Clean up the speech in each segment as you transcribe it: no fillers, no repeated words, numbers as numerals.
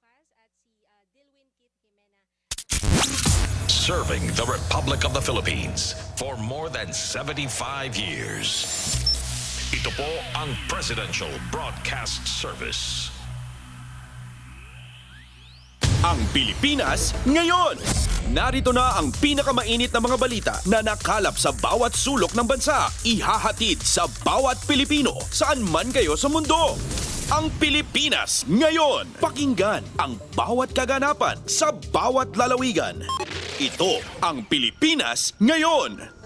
Lucas at si Dilwin Kit Jimena. Serving the Republic of the Philippines for more than 75 years. Ito po ang Presidential Broadcast Service. Ang Pilipinas ngayon! Narito na ang pinakamainit na mga balita na nakalap sa bawat sulok ng bansa. Ihahatid sa bawat Pilipino saan man kayo sa mundo. Ang Pilipinas ngayon! Pakinggan ang bawat kaganapan sa bawat lalawigan. Ito ang Pilipinas ngayon!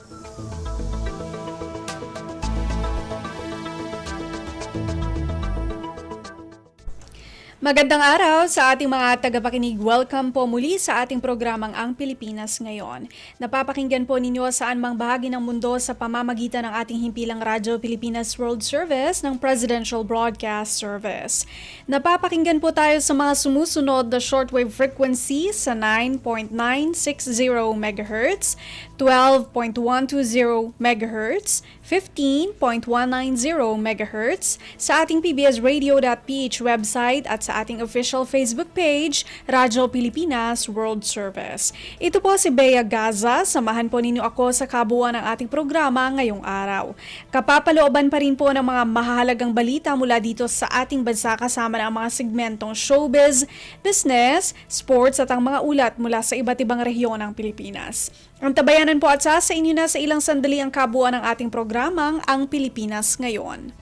Magandang araw sa ating mga tagapakinig. Welcome po muli sa ating programang Ang Pilipinas Ngayon. Napapakinggan po ninyo saan mang bahagi ng mundo sa pamamagitan ng ating himpilang Radyo Pilipinas World Service ng Presidential Broadcast Service. Napapakinggan po tayo sa mga sumusunod na shortwave frequency sa 9.960 MHz, 12.120 MHz, 15.190 MHz, sa ating PBSradio.ph website at sa ating official Facebook page, Radyo Pilipinas World Service. Ito po si Bea Gaza, samahan po ninyo ako sa kabuuan ng ating programa ngayong araw. Kapapalooban pa rin po ng mga mahahalagang balita mula dito sa ating bansa kasama ng mga segmentong showbiz, business, sports at ang mga ulat mula sa iba't ibang rehiyon ng Pilipinas. Ang tabayanan po at sa inyo na sa ilang sandali ang kabuuan ng ating programang Ang Pilipinas Ngayon.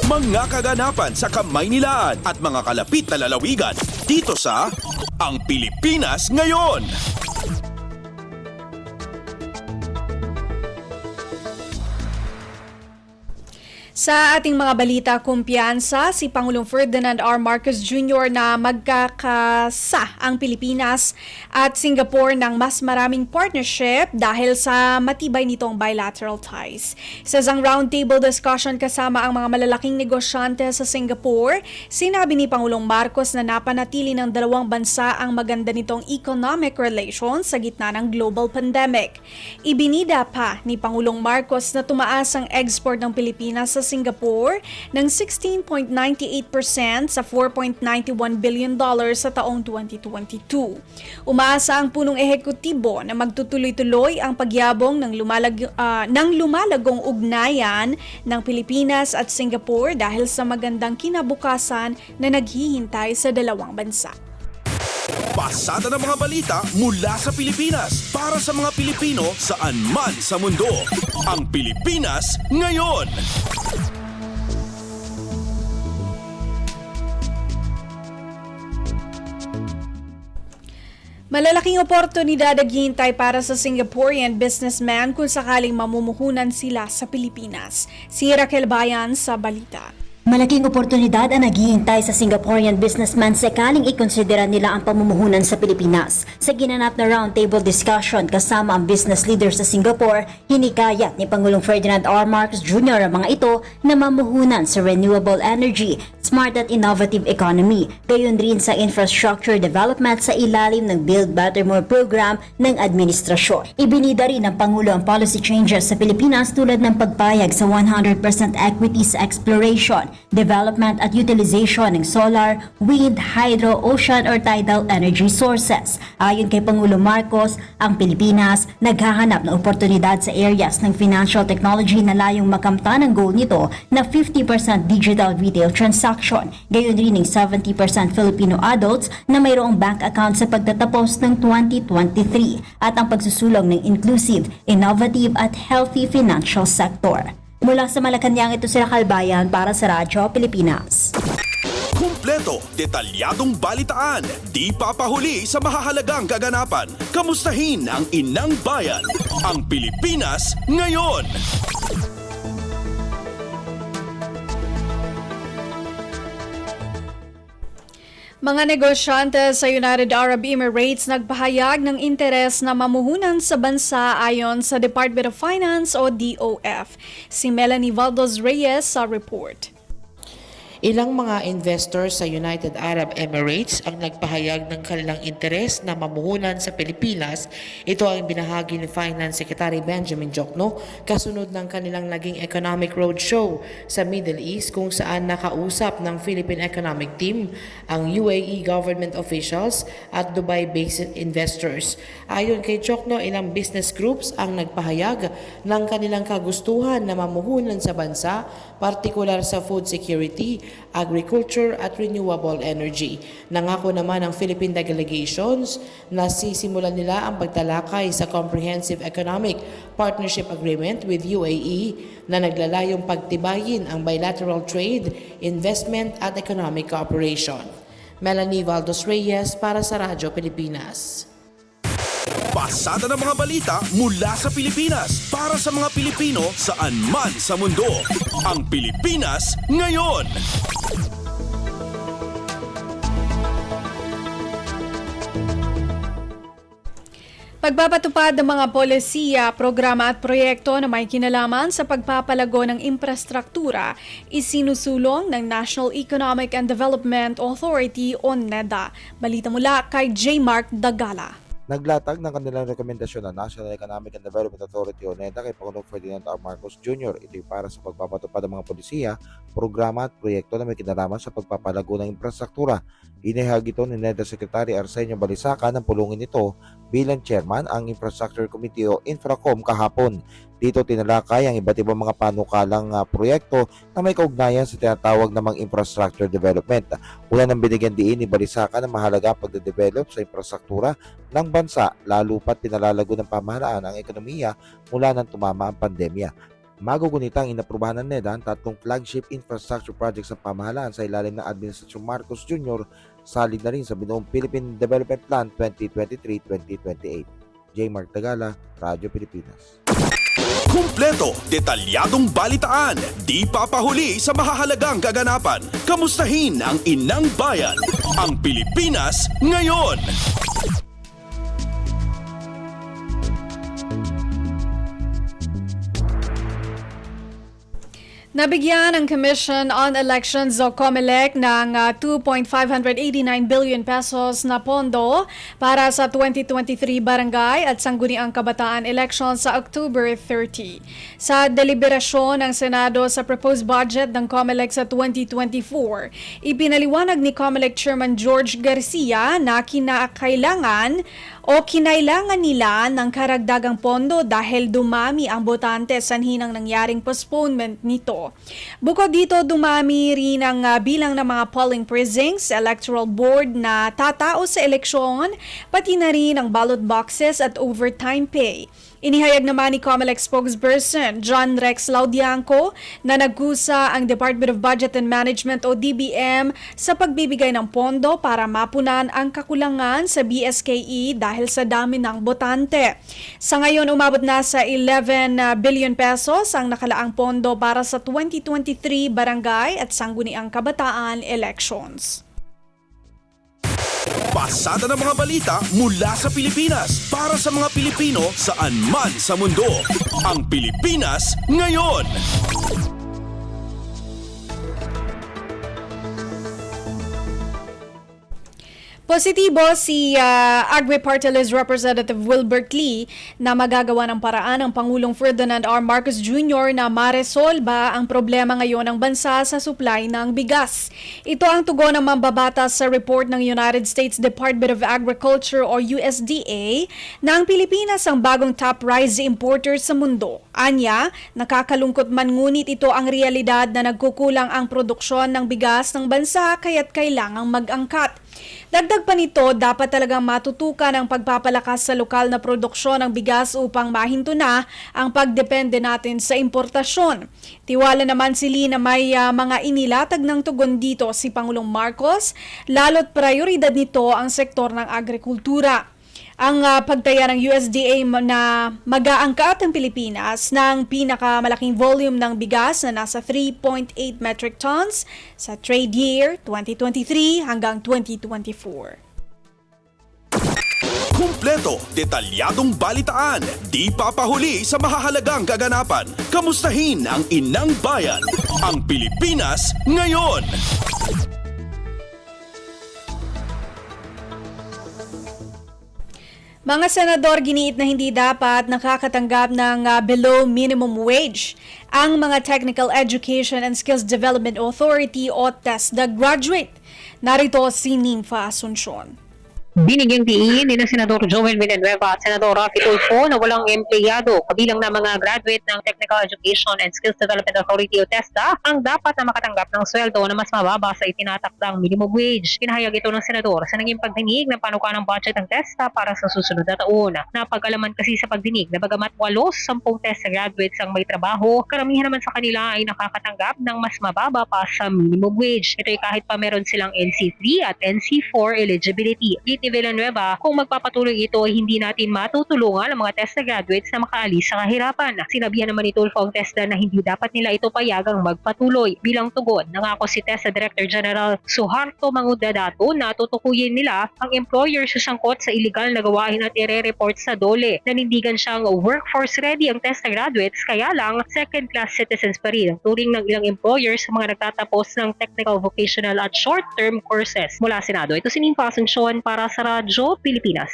Mga kaganapan sa Kamaynilaan at mga kalapit na lalawigan dito sa Ang Pilipinas Ngayon. Sa ating mga balita, kumpiyansa si Pangulong Ferdinand R. Marcos Jr. na magkakasa ang Pilipinas at Singapore ng mas maraming partnership dahil sa matibay nitong bilateral ties. Sa isang roundtable discussion kasama ang mga malalaking negosyante sa Singapore, sinabi ni Pangulong Marcos na napanatili ng dalawang bansa ang maganda nitong economic relations sa gitna ng global pandemic. Ibinida pa ni Pangulong Marcos na tumaas ang export ng Pilipinas sa Singapore ng 16.98% sa $4.91 billion sa taong 2022. Umaasa ang punong ehekutibo na magtutuloy-tuloy ang pagyabong ng lumalagong ugnayan ng Pilipinas at Singapore dahil sa magandang kinabukasan na naghihintay sa dalawang bansa. Pasada ng mga balita mula sa Pilipinas para sa mga Pilipino saan man sa mundo. Ang Pilipinas ngayon! Malalaking oportunidad naghihintay para sa Singaporean businessman kung sakaling mamumuhunan sila sa Pilipinas. Si Raquel Bayan sa balita. Malaking oportunidad ang naghihintay sa Singaporean businessman sakaling ikonsidera nila ang pamumuhunan sa Pilipinas. Sa ginanap na roundtable discussion kasama ang business leader sa Singapore, hinikayat ni Pangulong Ferdinand R. Marcos Jr. ang mga ito na mamuhunan sa renewable energy, smart at innovative economy, gayon rin sa infrastructure development sa ilalim ng Build Better More program ng administrasyon. Ibinida rin ng Pangulo ang policy changes sa Pilipinas tulad ng pagpayag sa 100% equity sa exploration, development at utilization ng solar, wind, hydro, ocean or tidal energy sources. Ayon kay Pangulo Marcos, ang Pilipinas naghahanap ng oportunidad sa areas ng financial technology na layong makamtan ang goal nito na 50% digital retail transaction. Gayon rin ng 70% Filipino adults na mayroong bank account sa pagtatapos ng 2023 at ang pagsusulong ng inclusive, innovative at healthy financial sector. Mula sa Malacanang, ito si Raquel Bayan para sa Radyo Pilipinas. Kumpleto, detalyadong balitaan, di papahuli sa mahahalagang kaganapan. Kamustahin ang inang bayan, ang Pilipinas ngayon. Mga negosyante sa United Arab Emirates nagpahayag ng interes na mamuhunan sa bansa ayon sa Department of Finance o DOF. Si Melanie Valdos Reyes sa report. Ilang mga investors sa United Arab Emirates ang nagpahayag ng kanilang interes na mamuhunan sa Pilipinas. Ito ang binahagi ni Finance Secretary Benjamin Jokno kasunod ng kanilang naging economic roadshow sa Middle East kung saan nakausap ng Philippine Economic Team ang UAE government officials at Dubai-based investors. Ayon kay Jokno, ilang business groups ang nagpahayag ng kanilang kagustuhan na mamuhunan sa bansa, partikular sa food security, agriculture at renewable energy. Nangako naman ang Philippine delegations na sisimulan nila ang pagtalakay sa Comprehensive Economic Partnership Agreement with UAE na naglalayong pagtibayin ang bilateral trade, investment at economic cooperation. Melanie Valdos Reyes para sa Radyo Pilipinas. Pasada ng mga balita mula sa Pilipinas para sa mga Pilipino saan man sa mundo. Ang Pilipinas ngayon. Pagpapatupad ng mga polisiya, programa at proyekto na may kinalaman sa pagpapalago ng infrastruktura, isinusulong ng National Economic and Development Authority o NEDA. Balita mula kay J. Mark Dagala. Naglatag ng kanilang rekomendasyon ng National Economic and Development Authority o NEDA kay Pangulong Ferdinand R. Marcos Jr. Ito'y para sa pagpapatupad ng mga polisiya, programa at proyekto na may kinalaman sa pagpapalago ng infrastruktura. Inihag ito ni NEDA Secretary Arsenio Balisacan ng pulungin ito bilang chairman ang Infrastructure Committee o Infracom kahapon. Dito tinalakay ang iba't ibang mga panukalang proyekto na may kaugnayan sa tinatawag namang infrastructure development. Una nang binigyan diin ni Balisacan ang mahalaga pagde-develop sa infrastruktura ng bansa lalo pat pinalalago ng pamahalaan ang ekonomiya mula nang tumama ang pandemya. Magugunitang inaprubahan ng NEDA ang tatlong flagship infrastructure projects ng pamahalaan sa ilalim ng Administrasyon Marcos Jr. Salid na rin sa binuong Philippine Development Plan 2023-2028. J. Mark Tagala, Radyo Pilipinas. Kumpleto, detalyadong balitaan, di papahuli sa mahahalagang kaganapan. Kamustahin ang inang bayan, ang Pilipinas ngayon. Nabigyan ang Commission on Elections o COMELEC ng 2.589 billion pesos na pondo para sa 2023 barangay at sangguniang kabataan elections sa October 30. Sa deliberasyon ng Senado sa proposed budget ng COMELEC sa 2024, ipinaliwanag ni COMELEC Chairman George Garcia na kinailangan nila ng karagdagang pondo dahil dumami ang botante sanhi ng nangyaring postponement nito. Bukod dito, dumami rin ang bilang ng mga polling precincts, electoral board na tatao sa eleksyon, pati na rin ang ballot boxes at overtime pay. Inihayag naman ni COMELEC spokesperson John Rex Laudianco na nagkusa ang Department of Budget and Management o DBM sa pagbibigay ng pondo para mapunan ang kakulangan sa BSKE dahil sa dami ng botante. Sa ngayon, umabot na sa 11 billion pesos ang nakalaang pondo para sa 2023 barangay at sangguniang kabataan elections. Pasada ng mga balita mula sa Pilipinas para sa mga Pilipino saan man sa mundo. Ang Pilipinas ngayon. Positibo si Agri-Party List Representative Wilbert Lee na magagawa ng paraan ng Pangulong Ferdinand R. Marcos Jr. na maresolba ang problema ngayon ng bansa sa supply ng bigas. Ito ang tugon ng mambabatas sa report ng United States Department of Agriculture o USDA na ang Pilipinas ang bagong top rice importer sa mundo. Anya, nakakalungkot man ngunit ito ang realidad na nagkukulang ang produksyon ng bigas ng bansa kaya't kailangang mag-angkat. Dagdag pa nito, dapat talagang matutukan ang pagpapalakas sa lokal na produksyon ng bigas upang mahinto na ang pagdepende natin sa importasyon. Tiwala naman si Lee na may mga inilatag ng tugon dito si Pangulong Marcos, lalo't prioridad nito ang sektor ng agrikultura. Ang pagtaya ng USDA na mag-aangkat ang Pilipinas ng pinakamalaking volume ng bigas na nasa 3.8 metric tons sa trade year 2023 hanggang 2024. Kumpleto, detalyadong balitaan, di papahuli sa mahahalagang kaganapan. Kamustahin ang inang bayan, ang Pilipinas ngayon. Mga senador giniit na hindi dapat nakakatanggap ng below minimum wage ang mga Technical Education and Skills Development Authority o TESDA graduate. Narito si Nympha Asuncion. Binigyang diin ni Senador Joel Villanueva at Senador Rafi Tulfo na walang empleyado kabilang na mga graduate ng Technical Education and Skills Development Authority o TESDA ang dapat na makatanggap ng sweldo na mas mababa sa itinatakdang minimum wage. Pinahayag ito ng Senador sa naging pagdinig ng panukalang budget ng TESDA para sa susunod na taon. Napag-alaman kasi sa pagdinig na bagamat 8-10 TESDA graduates ang may trabaho, karamihan naman sa kanila ay nakakatanggap ng mas mababa pa sa minimum wage. Ito ay kahit pa meron silang NC3 at NC4 eligibility. Villanueva, kung magpapatuloy ito ay hindi natin matutulungan ang mga TESDA graduates na makaalis sa kahirapan. Sinabihan naman ni Tulfo ang TESDA na hindi dapat nila ito payagang magpatuloy. Bilang tugon, nangako si TESDA Director General Suharto Mangudadato na tutukuyin nila ang employer sa sangkot sa illegal na gawain at ire-report sa DOLE. Nanindigan siyang workforce ready ang TESDA graduates kaya lang second-class citizens pa rin ang turing ng ilang employers sa mga nagtatapos ng technical, vocational at short-term courses. Mula Senado, ito si Nympha Asuncion para sa Radyo Pilipinas.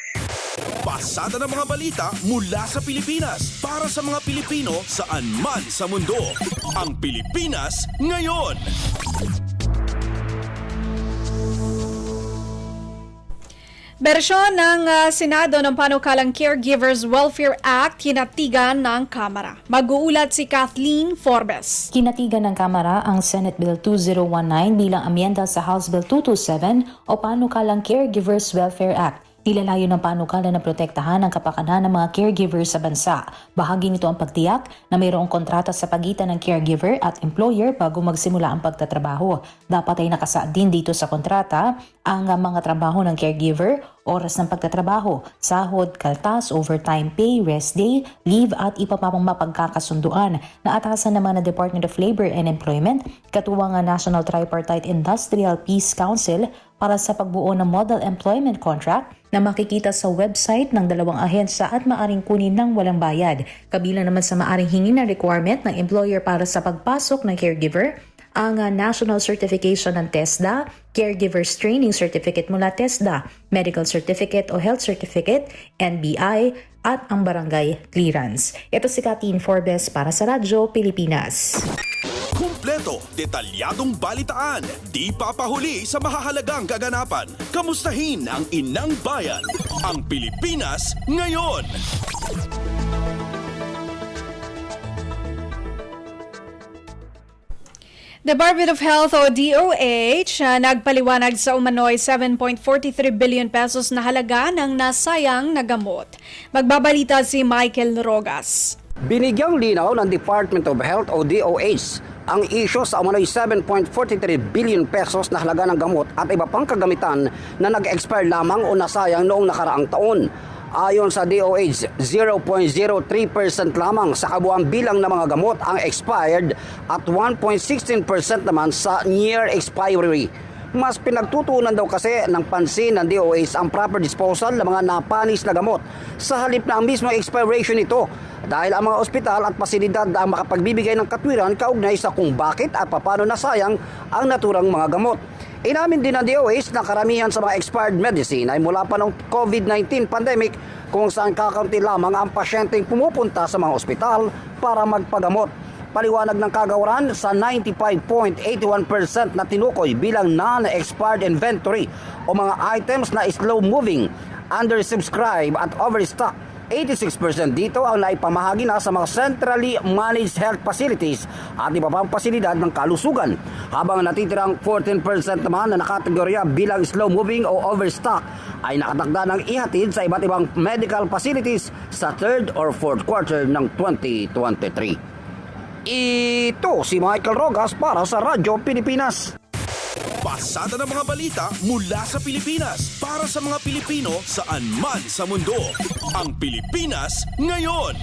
Pasada ng mga balita mula sa Pilipinas para sa mga Pilipino saan man sa mundo. Ang Pilipinas ngayon. Bersyon ng Senado ng panukalang Caregivers Welfare Act hinatigan ng Kamara. Mag-uulat si Kathleen Forbes. Kinatigan ng Kamara ang Senate Bill 2019 bilang amyenda sa House Bill 227 o panukalang Caregivers Welfare Act. Nilalayo ng panukala na protektahan ang kapakanan ng mga caregivers sa bansa. Bahagi nito ang pagtiyak na mayroong kontrata sa pagitan ng caregiver at employer bago magsimula ang pagtatrabaho. Dapat ay nakasaad din dito sa kontrata ang mga trabaho ng caregiver, oras ng pagtatrabaho, sahod, kaltas, overtime pay, rest day, leave at iba pa pang mapagkakasunduan na atasan naman ng Department of Labor and Employment, katuwang ang National Tripartite Industrial Peace Council para sa pagbuo ng Model Employment Contract na makikita sa website ng dalawang ahensya at maaring kunin ng walang bayad. Kabilang naman sa maaring hingin na requirement ng employer para sa pagpasok ng caregiver, ang National Certification ng TESDA, Caregivers Training Certificate mula TESDA, Medical Certificate o Health Certificate, NBI, at ang Barangay Clearance. Ito si Kathleen Forbes para sa Radyo Pilipinas. Kumpleto, detalyadong balitaan, di papahuli sa mahahalagang kaganapan. Kamustahin ang inang bayan, ang Pilipinas ngayon. Department of Health o DOH nagpaliwanag sa umano'y 7.43 billion pesos na halaga ng nasayang na gamot. Magbabalita si Michael Rogas. Binigyang linaw ng Department of Health o DOH ang isyo sa umano'y 7.43 billion pesos na halaga ng gamot at iba pang kagamitan na nag-expire lamang o nasayang noong nakaraang taon. Ayon sa DOH, 0.03% lamang sa kabuang bilang ng mga gamot ang expired at 1.16% naman sa near expiry. Mas pinagtutuunan daw kasi ng pansin ng DOH ang proper disposal ng mga napanis na gamot sa halip na ang mismo expiration nito dahil ang mga ospital at pasilidad ang makapagbibigay ng katwiran kaugnay sa kung bakit at paano nasayang ang naturang mga gamot. Inamin din ng DOH na karamihan sa mga expired medicine ay mula pa ng COVID-19 pandemic kung saan kakaunti lamang ang pasyenteng pumupunta sa mga ospital para magpagamot. Paliwanag ng kagawaran sa 95.81% na tinukoy bilang non-expired inventory o mga items na slow-moving, undersubscribed at overstock. 86% dito ang naipamahagi na sa mga centrally managed health facilities at iba pang pasilidad ng kalusugan, habang natitirang 14% naman na nakategorya bilang slow-moving o overstock ay nakatakda ng ihatid sa iba't ibang medical facilities sa 3rd or 4th quarter ng 2023. Ito si Michael Rogas para sa Radyo Pilipinas. Pasada ng mga balita mula sa Pilipinas para sa mga Pilipino saan man sa mundo. Ang Pilipinas ngayon.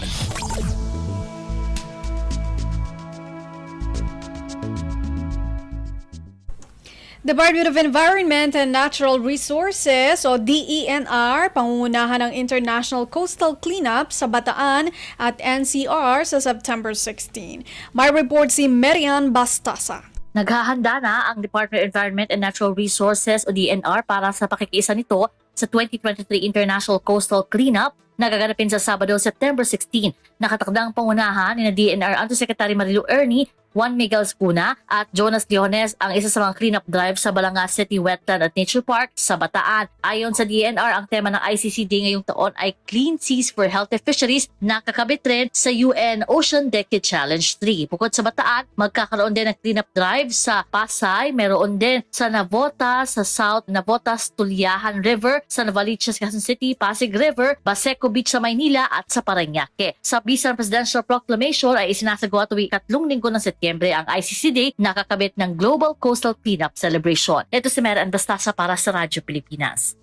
Department of Environment and Natural Resources o DENR, pangungunahan ng International Coastal Cleanup sa Bataan at NCR sa September 16. May report si Marian Bastasa. Naghahanda na ang Department of Environment and Natural Resources o DENR para sa pakikiisa nito sa 2023 International Coastal Cleanup na gaganapin sa Sabado, September 16. Nakatakdang pangunahan ni DENR Undersecretary Marilu Ernie, Juan Miguel Scuna at Jonas Leones ang isa sa mga cleanup drive sa Balanga City Wetland at Nature Park sa Bataan. Ayon sa DENR, ang tema ng ICCD ngayong taon ay Clean Seas for Healthy Fisheries na kakabit rin sa UN Ocean Decade Challenge 3. Bukod sa Bataan, magkakaroon din ng cleanup drive sa Pasay, meron din sa Navotas, sa South Navotas, Tulyahan River, sa Novaliches, Quezon City, Pasig River, Baseco Beach sa Maynila at sa Parañaque. Sa Bisan Presidential Proclamation ay isinasagawa tuwing 3 linggo ng Setyembre ang ICCD nakakabit ng Global Coastal Cleanup Celebration. Ito si Marian Bastasa para sa Radyo Pilipinas.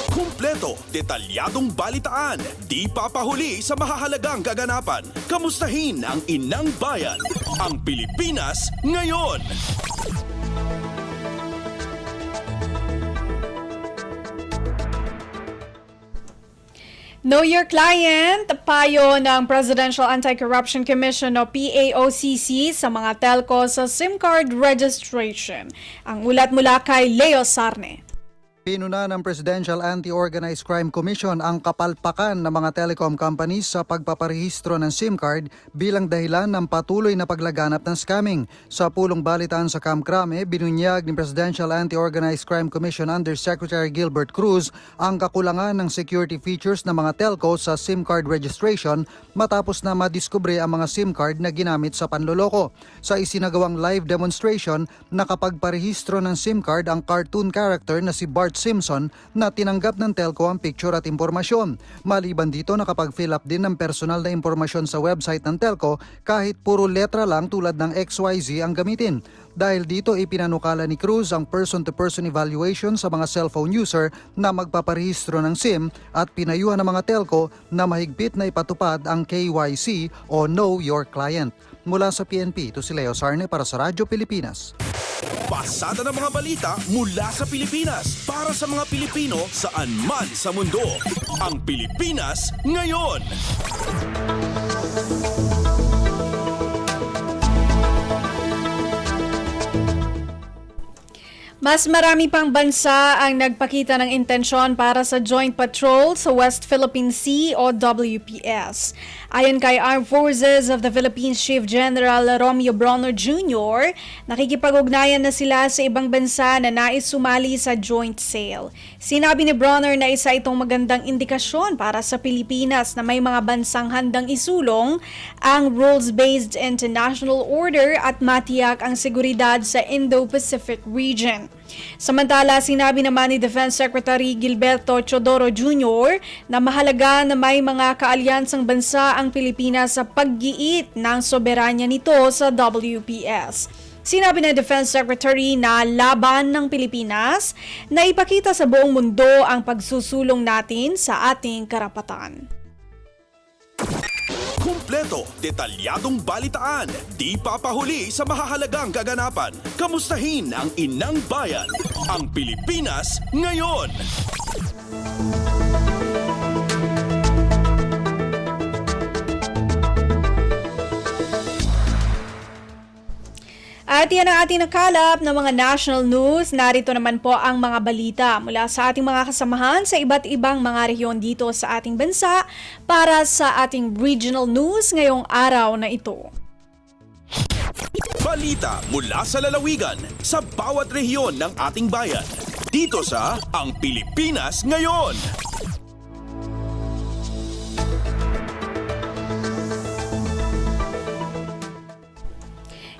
Kumpleto, detalyadong balitaan, di papahuli sa mahahalagang kaganapan. Kamustahin ang inang bayan, ang Pilipinas ngayon. Know Your Client, payo ng Presidential Anti-Corruption Commission o PAOCC sa mga telco sa SIM card registration. Ang ulat mula kay Leo Sarne. Pinuna ng Presidential Anti-Organized Crime Commission ang kapalpakan ng mga telecom companies sa pagpaparehistro ng SIM card bilang dahilan ng patuloy na paglaganap ng scamming. Sa pulong balitaan sa Kamkrame, binunyag ni Presidential Anti-Organized Crime Commission Undersecretary Gilbert Cruz ang kakulangan ng security features ng mga telco sa SIM card registration matapos na madiskubre ang mga SIM card na ginamit sa panloloko. Sa isinagawang live demonstration, nakapagparehistro ng SIM card ang cartoon character na si Bart Simpson na tinanggap ng telco ang picture at impormasyon. Maliban dito, nakapag-fill up din ng personal na impormasyon sa website ng telco kahit puro letra lang tulad ng XYZ ang gamitin. Dahil dito, ipinanukala ni Cruz ang person-to-person evaluation sa mga cellphone user na magpaparehistro ng SIM at pinayuhan ng mga telco na mahigpit na ipatupad ang KYC o Know Your Client. Mula sa PNP, ito si Leo Sarne para sa Radyo Pilipinas. Pasada ng mga balita mula sa Pilipinas para sa mga Pilipino saan man sa mundo. Ang Pilipinas ngayon. Mas marami pang bansa ang nagpakita ng intensyon para sa Joint Patrol sa West Philippine Sea o WPS. Ayon kay Armed Forces of the Philippines Chief General Romeo Bronner Jr., nakikipag-ugnayan na sila sa ibang bansa na nais sumali sa joint sail. Sinabi ni Bronner na isa itong magandang indikasyon para sa Pilipinas na may mga bansang handang isulong ang rules-based international order at matiyak ang seguridad sa Indo-Pacific region. Samantala, sinabi naman ni Defense Secretary Gilberto Chodoro Jr. na mahalaga na may mga kaalyansang bansa ang Pilipinas sa paggiit ng soberanya nito sa WPS. Sinabi ng Defense Secretary na laban ng Pilipinas na ipakita sa buong mundo ang pagsusulong natin sa ating karapatan. Kumpleto, detalyadong balitaan, di papahuli sa mahahalagang kaganapan. Kamustahin ang inang bayan, ang Pilipinas ngayon. At yan ang ating nakalap ng mga national news. Narito naman po ang mga balita mula sa ating mga kasamahan sa iba't ibang mga rehiyon dito sa ating bansa para sa ating regional news ngayong araw na ito. Balita mula sa lalawigan sa bawat rehiyon ng ating bayan. Dito sa Ang Pilipinas Ngayon.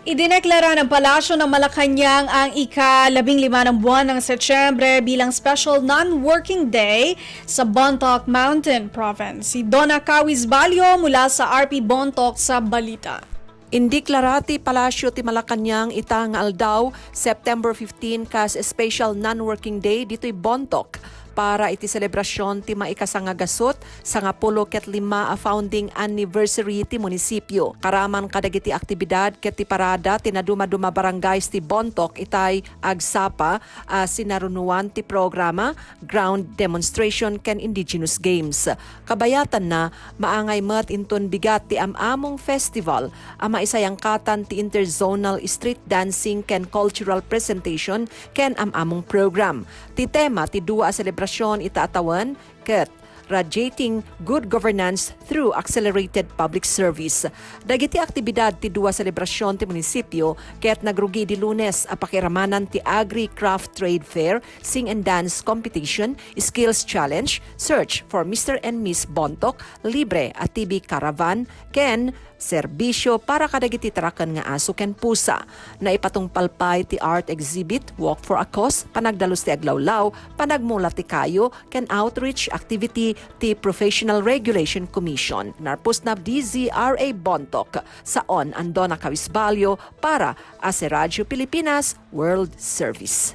Idineklara ng Palasyo ng Malacanang ang ika-15 ng buwan ng Setyembre bilang Special Non-Working Day sa Bontoc Mountain Province. Si Donna Kawis Balyo mula sa RP Bontoc sa balita. Indeklarati Palasyo ti Malacanang itang aldaw September 15 kas Special Non-Working Day dito'y Bontoc para iti selebrasyon ti maikasanggagasot sa nga 15 a founding anniversary ti munisipyo. Karaman kadagiti aktibidad ket ti parada ti naduma-duma barangays ti Bontoc itay agsapa sinarunuan ti programa ground demonstration ken indigenous games. Kabayatan na maangay met inton bigat ti amamong festival ama isayangkatan ti interzonal street dancing ken cultural presentation ken amamong program. Ti tema ti dua a selebrasyon itaatawan ket radiating good governance through accelerated public service. Dagiti aktibidad ti dua selebrasyon ti munisipyo ket nagrugi di Lunes a pakiramanan ti Agri Craft Trade Fair, Sing and Dance Competition, Skills Challenge, Search for Mr. and Miss Bontoc, Libre at TV Caravan, ken serbisyo para kadagiti tarakan nga aso ken pusa. Naipatungpalpay ti art exhibit, walk for a cause, panagdalos ti aglawlaw, panagmula ti kayo, ken outreach activity ti Professional Regulation Commission. Narpus na DZRA Bontoc saon andon na Kawisbalyo para as Radyo Pilipinas World Service.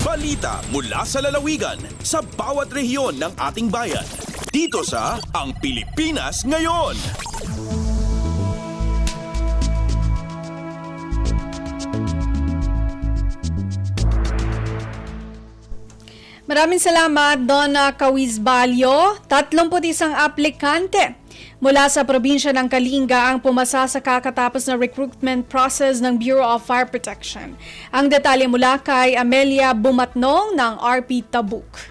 Balita mula sa lalawigan sa bawat rehiyon ng ating bayan. Dito sa Ang Pilipinas Ngayon. Maraming salamat, Donna Kawisbalyo. 31 aplikante mula sa probinsya ng Kalinga ang pumasa sa kakatapos na recruitment process ng Bureau of Fire Protection. Ang detalye mula kay Amelia Bumatnong ng RP Tabuk.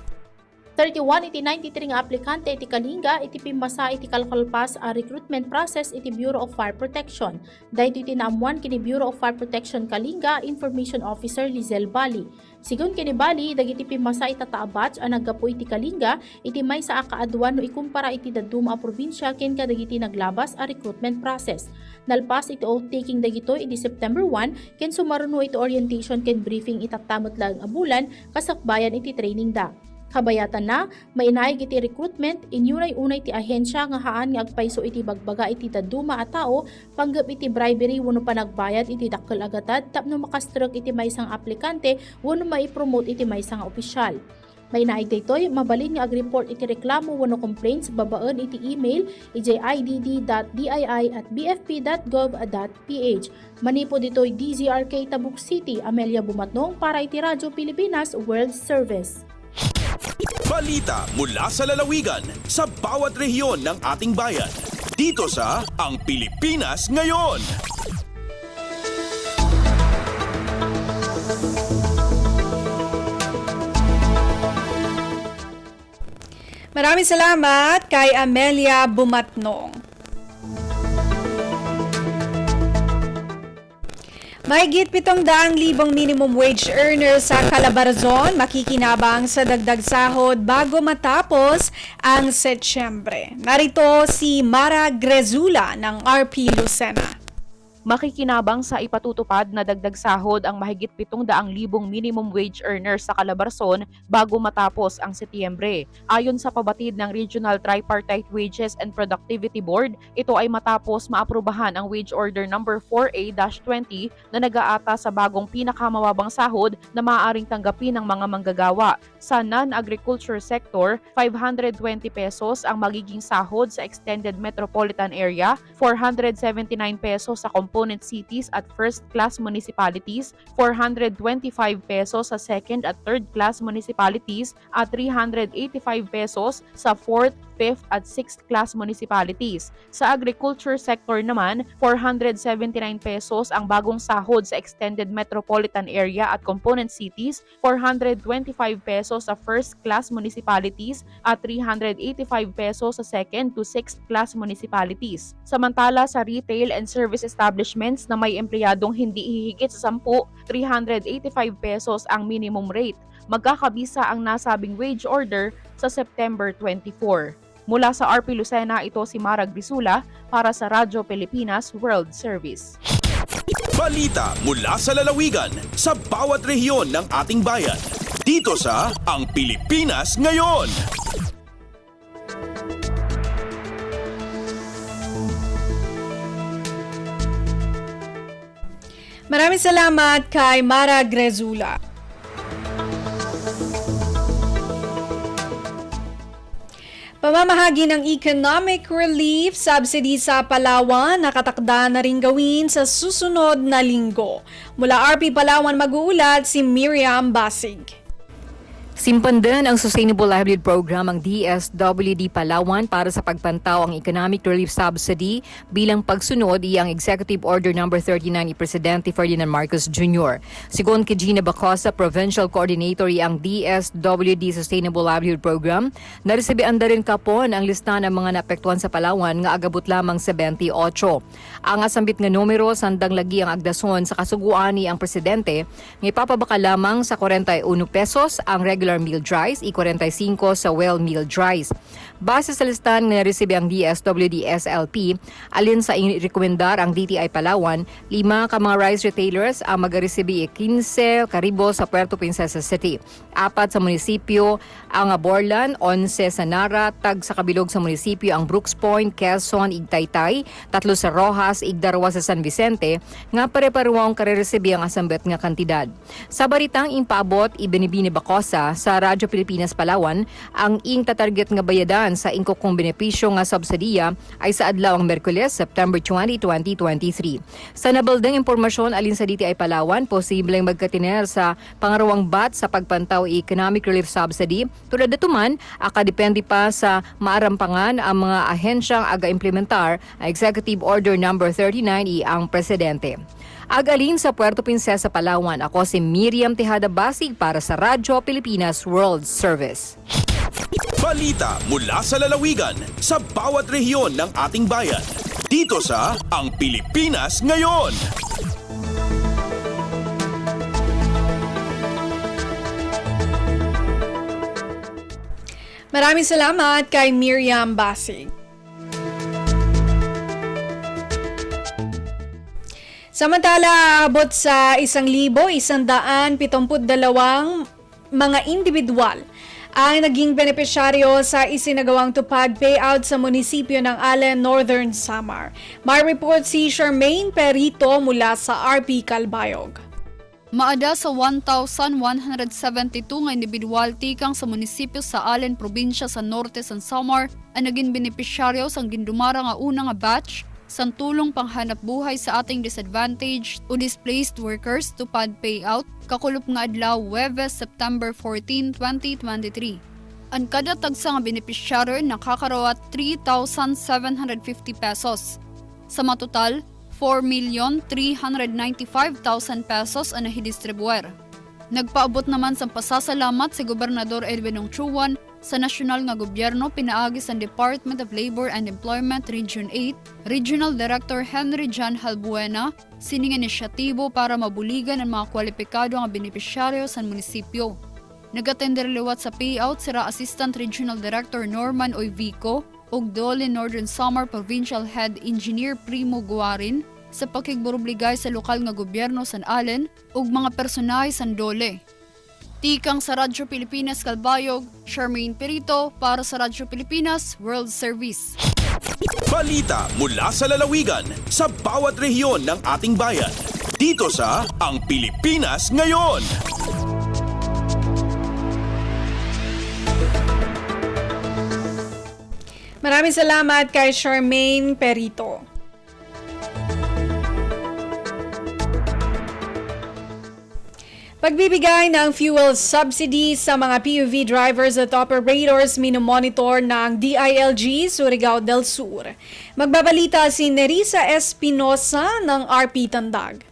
31 iti 93 nga aplikante iti Kalinga iti pimasa iti kalkalpas a recruitment process iti Bureau of Fire Protection. Dahito iti naamuan kini Bureau of Fire Protection Kalinga Information Officer Lizelle Bali. Sigun kini Bali, dagiti pimasa itata batch a naggapu iti Kalinga iti may sa akaadwan no ikumpara iti daduma a probinsya ken kadagiti naglabas a recruitment process. Nalpas iti oath-taking dagito iti September 1 ken sumaruno iti orientation ken briefing itatamot lang a bulan kasakbayan iti training da. Kabayatan na, mainaig iti recruitment, inyunay-unay ti ahensya nga haan nga agpayso iti bagbaga iti daduma a tao, panggap iti bribery wano panagbayad iti dakkel agatad, tapno makastruk iti maysang aplikante, wano maipromote iti maysang opisyal. Mainaig daytoy, mabalin nga ag-report iti reklamo wano complaints babaan iti email ejidd.dii@bfp.gov.ph. Manipo ditoy DZRK Tabuk City, Amelia Bumatnong para iti Radyo Pilipinas World Service. Balita mula sa lalawigan sa bawat rehiyon ng ating bayan. Dito sa Ang Pilipinas Ngayon. Maraming salamat kay Amelia Bumatnong. Mahigit 700,000 minimum wage earners sa Calabarzon makikinabang sa dagdag sahod bago matapos ang Setyembre. Narito si Mara Grezula ng RP Lucena. Makikinabang sa ipatutupad na dagdag sahod ang mahigit 700,000 minimum wage earners sa Calabarzon bago matapos ang Setyembre. Ayon sa pabatid ng Regional Tripartite Wages and Productivity Board, ito ay matapos maaprubahan ang Wage Order No. 4A-20 na nag-aata sa bagong pinakamababang sahod na maaaring tanggapin ng mga manggagawa. Sa non-agriculture sector, 520 pesos ang magiging sahod sa Extended Metropolitan Area, 479 pesos sa component cities at first-class municipalities, 425 pesos sa second at third-class municipalities at 385 pesos sa fourth, fifth at sixth class municipalities. Sa agriculture sector naman, 479 pesos ang bagong sahod sa extended metropolitan area at component cities, 425 pesos sa first class municipalities at 385 pesos sa second to sixth class municipalities. Samantala sa retail and service establishments na may empleyadong hindi hihigit sa 10, 385 pesos ang minimum rate. Magkakabisa ang nasabing wage order sa September 24. Mula sa RP Lucena, ito si Mara Grisula para sa Radyo Pilipinas World Service. Balita mula sa lalawigan sa bawat rehiyon ng ating bayan. Dito sa Ang Pilipinas Ngayon. Maraming salamat kay Mara Grezula. Pamamahagi ng economic relief subsidy sa Palawan nakatakda na rin gawin sa susunod na linggo. Mula RP Palawan mag-uulat si Miriam Basig. Simpandan ang Sustainable Livelihood Program ang DSWD Palawan para sa pagpantaw ang Economic Relief Subsidy bilang pagsunod iyang Executive Order No. 39 ni Presidente Ferdinand Marcos Jr. Sigon kay Gina Bacosa, Provincial Coordinator ang DSWD Sustainable Livelihood Program, naresibean na rin kapon ang lista ng mga naapektuhan sa Palawan nga agabot lamang sa 28. Ang asambit nga numero sandang lagi ang agdason sa kasuguan ni ang Presidente nga ipapabaka lamang sa 41 pesos ang regular meal rice, 45 sa well meal rice. Base sa listahan na naresibe ang DSWD SLP, alin sa rekomendar ang DTI Palawan, 5 ka mga rice retailers ang mag-resibe 15 karibo sa Puerto Princesa City. 4 sa munisipyo ang Borlan, 11 sa Nara, tag sa kabilog sa munisipyo ang Brooks Point, Quezon, Igtaytay, 3 sa Rojas, Igdarwa sa San Vicente, nga pare-parewang kareresibe ang asambet nga kantidad. Sa baritang impaabot, ibinibini Bacosa sa Radyo Pilipinas Palawan, ang ing tatarget nga bayadan sa ingkok kong benepisyo nga subsidiya ay sa adlaw ang Merkules, September 20, 2023. Sa nabaldang impormasyon alin sa DTI Palawan, posibleng magkatiner sa pangarawang bat sa pagpantaw economic relief subsidy. Tulad datuman, akadepende pa sa maarampangan ang mga ahensyang aga-implementar ang Executive Order No. 39 ang Presidente. Agalin sa Puerto Princesa, Palawan, ako si Miriam Tejada Basig para sa Radyo Pilipinas World Service. Balita mula sa lalawigan sa bawat rehiyon ng ating bayan. Dito sa Ang Pilipinas Ngayon. Maraming salamat kay Miriam Basig. Samantala, abot sa 1,172 mga individual ang naging benepisyaryo sa isinagawang tupad payout sa munisipyo ng Allen, Northern Samar. May report si Charmaine Perito mula sa RP Calbayog. Maada sa 1,172 nga individual tikang sa munisipyo sa Allen, probinsya sa Norte san Samar ang naging benepisyaryo sa gindumara nga una nga batch sa tulong panghanap buhay sa ating disadvantaged o displaced workers tupad payout kakulop nga adlaw Huwebes, September 14, 2023. Ang kada tagsa nga benepisyaryo nakakarawat 3,750 pesos. Sa matotal, 4,395,000 pesos ang nahidistribuer. Nagpaabot naman sa pasasalamat si Gobernador Edwin Ongchuan sa nasyonal nga gobyerno pinaagi sa Department of Labor and Employment Region 8, Regional Director Henry John Halbuena, sining inisyatibo para mabuligan ang mga kwalipikado nga benepisyaryo sa munisipyo. Nag-attender liwat sa payout sira Assistant Regional Director Norman Oyvico ug Dole Northern Samar Provincial Head Engineer Primo Guarin sa pakigburobligay sa lokal nga gobyerno san Allen ug mga personahe san Dole. Tikang sa Radyo Pilipinas Calbayog, Charmaine Perito para sa Radyo Pilipinas World Service. Balita mula sa lalawigan sa bawat rehiyon ng ating bayan. Dito sa Ang Pilipinas Ngayon. Maraming salamat kay Charmaine Perito. Pagbibigay ng fuel subsidy sa mga PUV drivers at operators minomonitor ng DILG Surigao del Sur. Magbabalita si Nerissa Espinosa ng RP Tandag.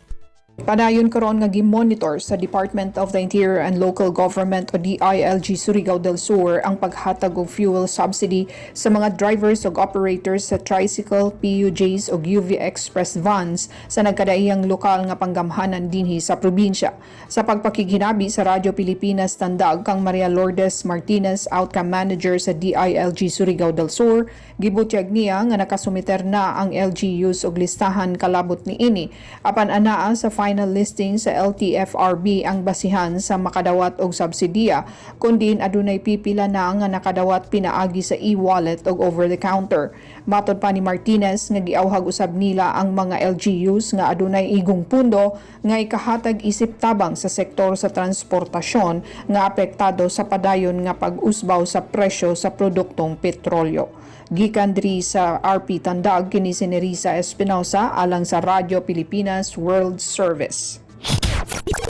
Padayon karon nga gi-monitor sa Department of the Interior and Local Government o DILG Surigao del Sur ang paghatag og fuel subsidy sa mga drivers ug operators sa tricycle, PUJs ug UV Express vans sa nagkadaiyang lokal nga panggamhanan dinhi sa probinsya. Sa pagpakiginabi sa Radyo Pilipinas Tandag kang Maria Lourdes Martinez, Outcome Manager sa DILG Surigao del Sur, gibutyag niya nga nakasumiter na ang LGUs og listahan kalabot niini apan anaa sa final listing sa LTFRB ang basihan sa makadawat og subsidiya, kundi adunay pipila na nga nakadawat pinaagi sa e-wallet og over-the-counter. Matod pa ni Martinez nga giawhag usab nila ang mga LGUs nga adunay igong pundo nga ikahatag isip tabang sa sektor sa transportasyon nga apektado sa padayon nga pag-usbaw sa presyo sa produktong petrolyo. Gikan diri sa RP Tandag kini si Nerissa Espinosa alang sa Radyo Pilipinas World Service.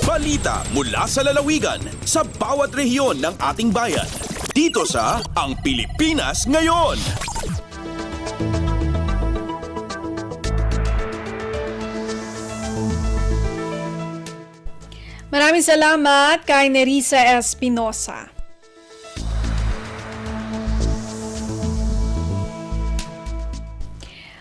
Balita mula sa lalawigan sa bawat rehiyon ng ating bayan. Dito sa Ang Pilipinas Ngayon. Maraming salamat kay Nerissa Espinosa.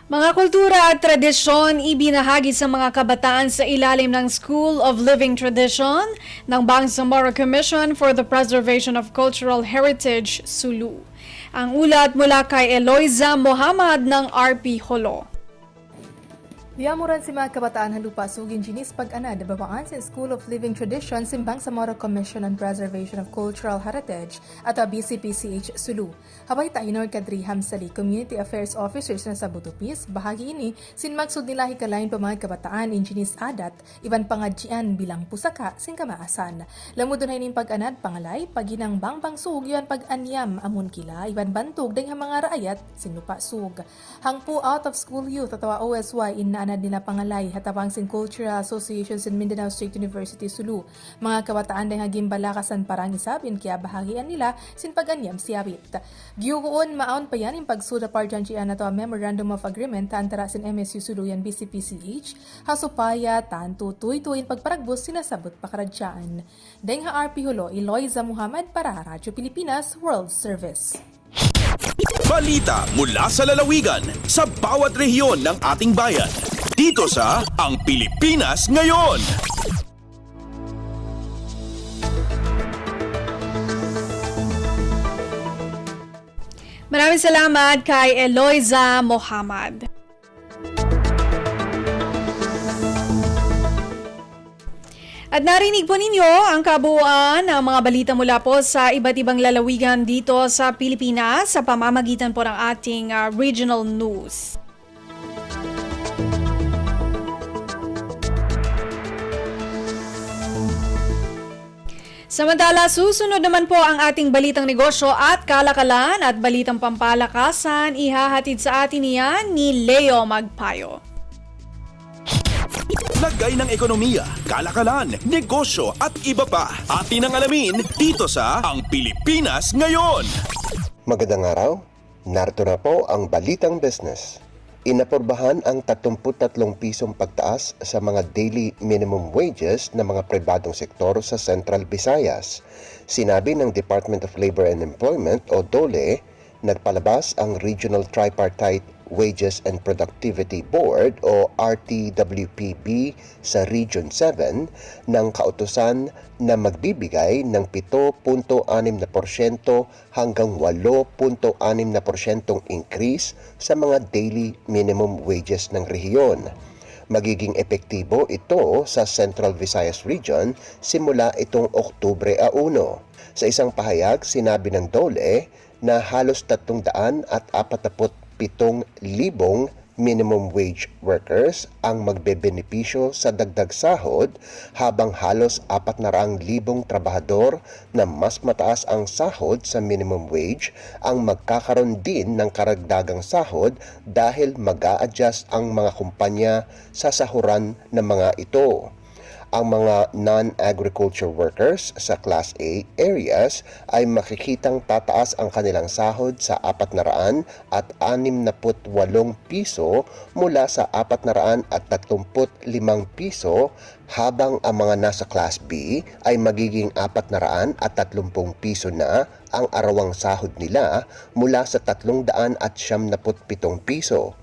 Mga kultura at tradisyon ibinahagi sa mga kabataan sa ilalim ng School of Living Tradition ng Bangsamoro Commission for the Preservation of Cultural Heritage, SULU. Ang ulat mula kay Eloisa Mohamad ng RP Holo. Diamuran si mga kabataan halupa sugin jinis pag-anad babaan sa School of Living Tradition simbang sa Moro Commission on Preservation of Cultural Heritage at BCPCH Sulu. Habay tainor kadriham sali Community Affairs Officers na sa Butupis, bahagi ini sinmagsud nila hikalain pa mga kabataan in jinis adat, iban pangadjian bilang pusaka sing kamaasan. Lamudon hining pag-anad pangalay, paginang bangbang sug yan pag-anyam amun kila, iban bantog deng mga raayat sinupa sug. Hangpu out of school youth atawa OSY in anad nila pangalay hatapang sin Cultural Associations in Mindanao State University Sulu. Mga kabataan dahil haging balakasan parang isabin kaya bahagian nila sin pag-anyam siyabit. Giyukoon maon pa yan yung pagsuda parjanjian na to a Memorandum of Agreement antara sin MSU Sulu yan BCPCH hasupaya tanto tuy-tuyin pagparagbos sinasabot pakaradyaan. Dahil ha RP Hulo, Eloisa Muhammad para Radyo Pilipinas World Service. Balita mula sa lalawigan sa bawat rehiyon ng ating bayan. Dito sa Ang Pilipinas Ngayon. Maraming salamat kay Eloisa Mohamad. At narinig po ninyo ang kabuuan ng mga balita mula po sa iba't ibang lalawigan dito sa Pilipinas sa pamamagitan po ng ating regional news. Samantala, susunod naman po ang ating balitang negosyo at kalakalan at balitang pampalakasan. Ihahatid sa atin niyan ni Leo Magpayo. Lagay ng ekonomiya, kalakalan, negosyo at iba pa. Atin ang alamin dito sa Ang Pilipinas Ngayon. Magandang araw. Narito na po ang Balitang Business. Inapurbahan ang 33 pisong pagtaas sa mga daily minimum wages ng mga pribadong sektor sa Central Visayas. Sinabi ng Department of Labor and Employment o DOLE, nagpalabas ang Regional Tripartite Wages and Productivity Board o RTWPB sa Region 7 ng kautusan na magbibigay ng 7.6% hanggang 8.6% increase sa mga daily minimum wages ng rehiyon. Magiging epektibo ito sa Central Visayas Region simula itong Oktubre 1. Sa isang pahayag, sinabi ng DOLE na halos 347,000 minimum wage workers ang magbebenepisyo sa dagdag sahod habang halos 400,000 trabahador na mas mataas ang sahod sa minimum wage ang magkakaroon din ng karagdagang sahod dahil mag-a-adjust ang mga kumpanya sa sahuran ng mga ito. Ang mga non-agriculture workers sa Class A areas ay makikitang tataas ang kanilang sahod sa 468 piso mula sa 435 piso habang ang mga nasa Class B ay magiging 430 piso na ang arawang sahod nila mula sa 377 piso.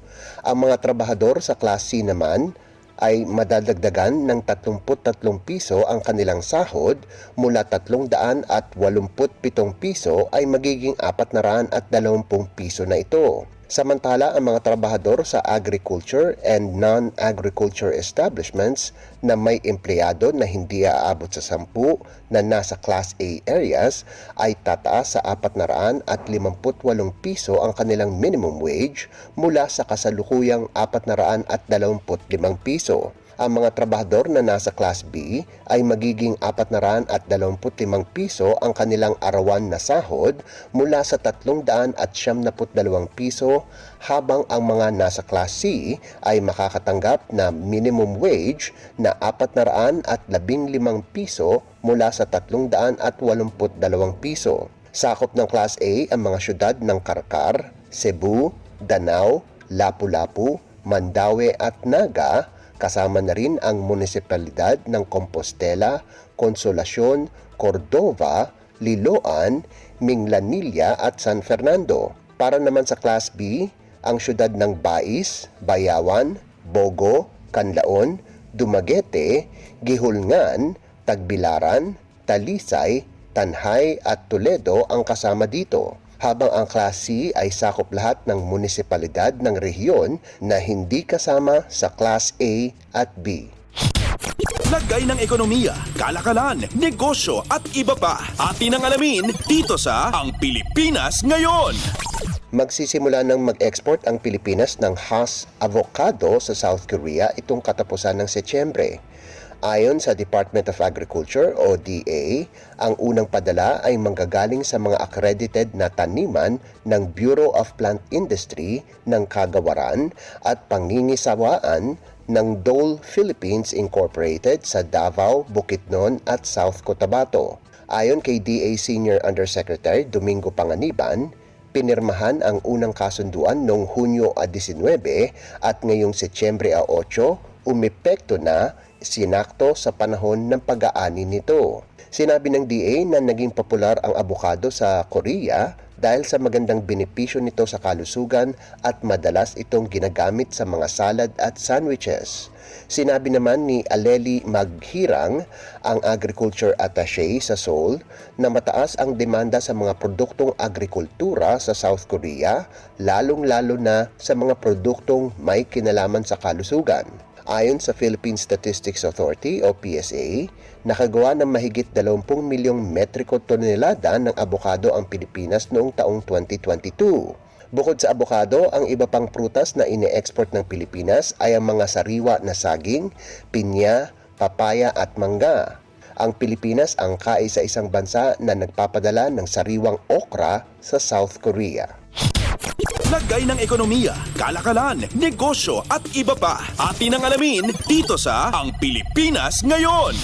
Ang mga trabahador sa Class C naman ay madadagdagan ng 33 piso ang kanilang sahod mula 387 piso ay magiging 420 piso na ito. Samantala, ang mga trabahador sa agriculture and non-agriculture establishments na may empleyado na hindi aabot sa 10 na nasa Class A areas ay tataas sa 458 piso ang kanilang minimum wage mula sa kasalukuyang 425 piso. Ang mga trabahador na nasa Class B ay magiging 425 piso ang kanilang arawan na sahod mula sa 372 piso, habang ang mga nasa Class C ay makakatanggap na minimum wage na 415 piso mula sa 382 piso. Sakop ng Class A ang mga syudad ng Karkar, Cebu, Danao, Lapu-Lapu, Mandaue at Naga, kasama na rin ang munisipalidad ng Compostela, Consolacion, Cordova, Liloan, Minglanilla at San Fernando. Para naman sa Class B, ang syudad ng Bais, Bayawan, Bogo, Canlaon, Dumaguete, Gihulngan, Tagbilaran, Talisay, Tanhay at Toledo ang kasama dito, habang ang Class C ay sakop lahat ng munisipalidad ng rehiyon na hindi kasama sa Class A at B. Lagay ng ekonomiya, kalakalan, negosyo at iba pa. Atin ang alamin dito sa Ang Pilipinas Ngayon. Magsisimula ng mag-export ang Pilipinas ng Hass avocado sa South Korea itong katapusan ng Setyembre. Ayon sa Department of Agriculture o DA, ang unang padala ay manggagaling sa mga accredited na taniman ng Bureau of Plant Industry ng Kagawaran at Pangingisawaan ng Dole Philippines Incorporated sa Davao, Bukidnon at South Cotabato. Ayon kay DA Senior Undersecretary Domingo Panganiban, pinirmahan ang unang kasunduan noong Hunyo 19 at ngayong Setyembre 8, umepekto na sinakto sa panahon ng pag-aani nito. Sinabi ng DA na naging popular ang abokado sa Korea dahil sa magandang benepisyo nito sa kalusugan at madalas itong ginagamit sa mga salad at sandwiches. Sinabi naman ni Aleli Maghirang, ang agriculture attaché sa Seoul, na mataas ang demanda sa mga produktong agrikultura sa South Korea, lalong-lalo na sa mga produktong may kinalaman sa kalusugan. Ayon sa Philippine Statistics Authority o PSA, nakagawa ng mahigit 20 milyong metriko tonelada ng abokado ang Pilipinas noong taong 2022. Bukod sa abokado, ang iba pang prutas na ine-export ng Pilipinas ay ang mga sariwa na saging, pinya, papaya at mangga. Ang Pilipinas ang kaisa-isang bansa na nagpapadala ng sariwang okra sa South Korea. Lagay ng ekonomiya, kalakalan, negosyo at iba pa. Atin ang alamin dito sa Ang Pilipinas Ngayon.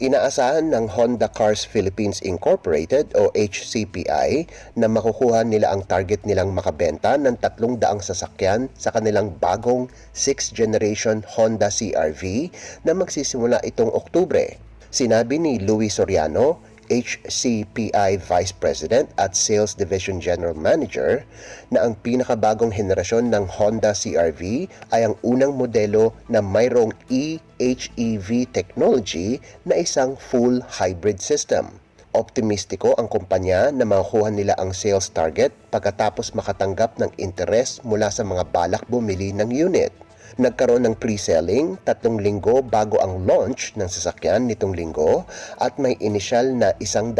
Inaasahan ng Honda Cars Philippines Incorporated o HCPI na makukuha nila ang target nilang makabenta ng 300 sasakyan sa kanilang bagong 6th generation Honda CR-V na magsisimula itong Oktubre. Sinabi ni Luis Soriano, HCPI Vice President at Sales Division General Manager, na ang pinakabagong henerasyon ng Honda CR-V ay ang unang modelo na mayroong eHEV technology na isang full hybrid system. Optimistiko ang kumpanya na makukuha nila ang sales target pagkatapos makatanggap ng interes mula sa mga balak bumili ng unit. Nagkaroon ng pre-selling 3 linggo bago ang launch ng sasakyan nitong linggo at may inisyal na 100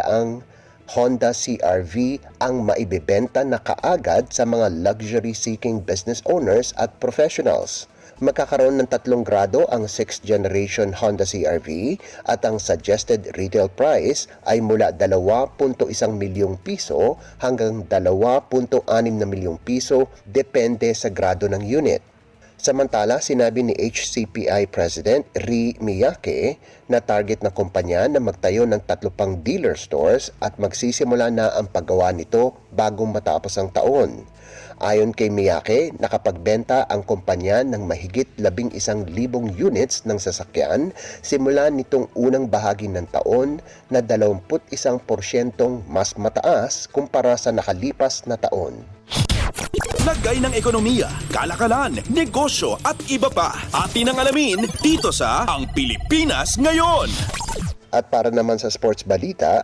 Honda CR-V ang maibebenta na kaagad sa mga luxury-seeking business owners at professionals. Magkakaroon ng 3 grado ang 6th generation Honda CR-V at ang suggested retail price ay mula 2.1 milyong piso hanggang 2.6 na milyong piso depende sa grado ng unit. Samantala, sinabi ni HCPI President Ri Miyake na target na kumpanya na magtayo ng 3 pang dealer stores at magsisimula na ang paggawa nito bagong matapos ang taon. Ayon kay Miyake, nakapagbenta ang kumpanya ng mahigit 11,000 units ng sasakyan simula nitong unang bahagi ng taon na 21% mas mataas kumpara sa nakalipas na taon. Lagay ng ekonomiya, kalakalan, negosyo at iba pa. Atin ang alamin dito sa Ang Pilipinas Ngayon. At para naman sa sports balita,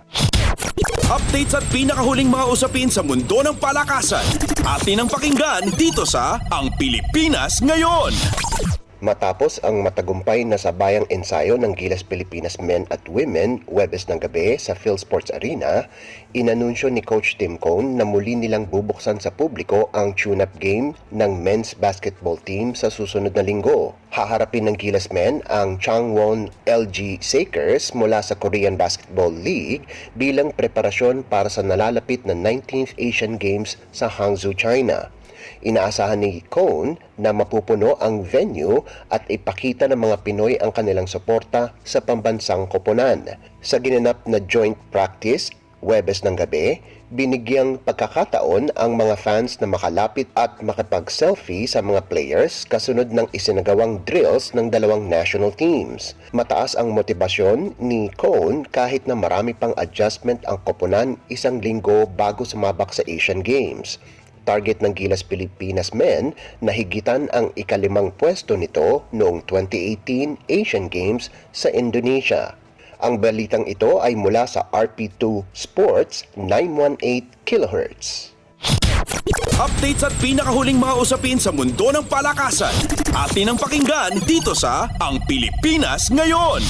update Updates at pinakahuling mga usapin sa mundo ng palakasan. Atin ang pakinggan dito sa Ang Pilipinas Ngayon. Matapos ang matagumpay na sabayang ensayo ng Gilas Pilipinas Men at Women Huwebes ng gabi sa PhilSports Arena, inanunsyo ni Coach Tim Cone na muli nilang bubuksan sa publiko ang tune-up game ng men's basketball team sa susunod na linggo. Haharapin ng Gilas Men ang Changwon LG Sakers mula sa Korean Basketball League bilang preparasyon para sa nalalapit na 19th Asian Games sa Hangzhou, China. Inaasahan ni Cone na mapupuno ang venue at ipakita ng mga Pinoy ang kanilang suporta sa pambansang koponan. Sa ginanap na joint practice, Huwebes ng gabi, binigyang pagkakataon ang mga fans na makalapit at makipag-selfie sa mga players kasunod ng isinagawang drills ng dalawang national teams. Mataas ang motibasyon ni Cone kahit na marami pang adjustment ang koponan isang linggo bago sumabak sa Asian Games. Target ng Gilas Pilipinas Men na higitan ang ikalimang pwesto nito noong 2018 Asian Games sa Indonesia. Ang balitang ito ay mula sa RP2 Sports 918 kHz. Updates at pinakahuling mga usapin sa mundo ng palakasan. Atin ang pakinggan dito sa Ang Pilipinas Ngayon.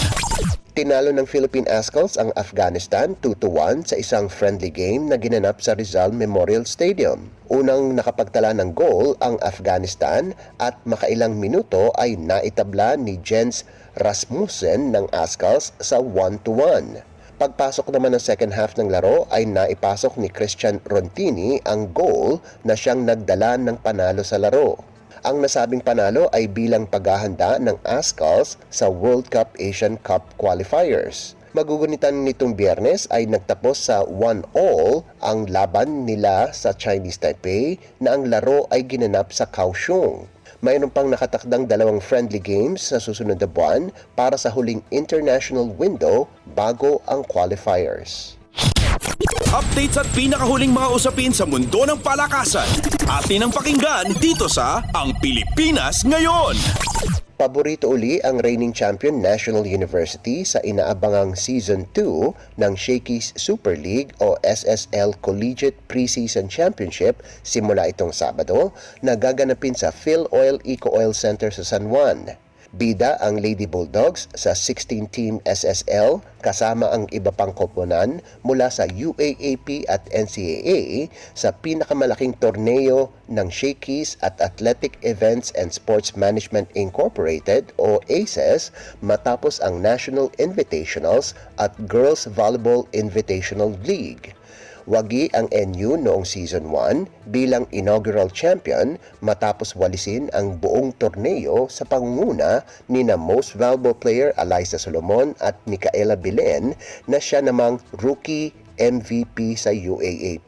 Tinalo ng Philippine Ascals ang Afghanistan 2-1 sa isang friendly game na ginanap sa Rizal Memorial Stadium. Unang nakapagtala ng goal ang Afghanistan at makailang minuto ay naitabla ni Jens Rasmussen ng Ascals sa 1-1. Pagpasok naman ng second half ng laro ay naipasok ni Christian Rontini ang goal na siyang nagdala ng panalo sa laro. Ang nasabing panalo ay bilang paghahanda ng Ascals sa World Cup Asian Cup qualifiers. Magugunitan nitong Biyernes ay nagtapos sa 1-1 ang laban nila sa Chinese Taipei na ang laro ay ginanap sa Kaohsiung. Mayroon pang nakatakdang dalawang friendly games sa susunod na buwan para sa huling international window bago ang qualifiers. Updates at pinakahuling mga usapin sa mundo ng palakasan. Atin ang pakinggan dito sa Ang Pilipinas Ngayon. Paborito uli ang reigning champion National University sa inaabangang Season 2 ng Shakey's Super League o SSL Collegiate Preseason Championship simula itong Sabado na gaganapin sa PhilOil Eco Oil Center sa San Juan. Bida ang Lady Bulldogs sa 16-team SSL kasama ang iba pang koponan mula sa UAAP at NCAA sa pinakamalaking torneo ng Shakey's at Athletic Events and Sports Management Incorporated o ACES matapos ang National Invitationals at Girls Volleyball Invitational League. Wagi ang NU noong Season 1 bilang inaugural champion matapos walisin ang buong torneo sa pangunguna ni na Most Valuable Player Alyssa Solomon at Micaela Bilen na siya namang Rookie MVP sa UAAP.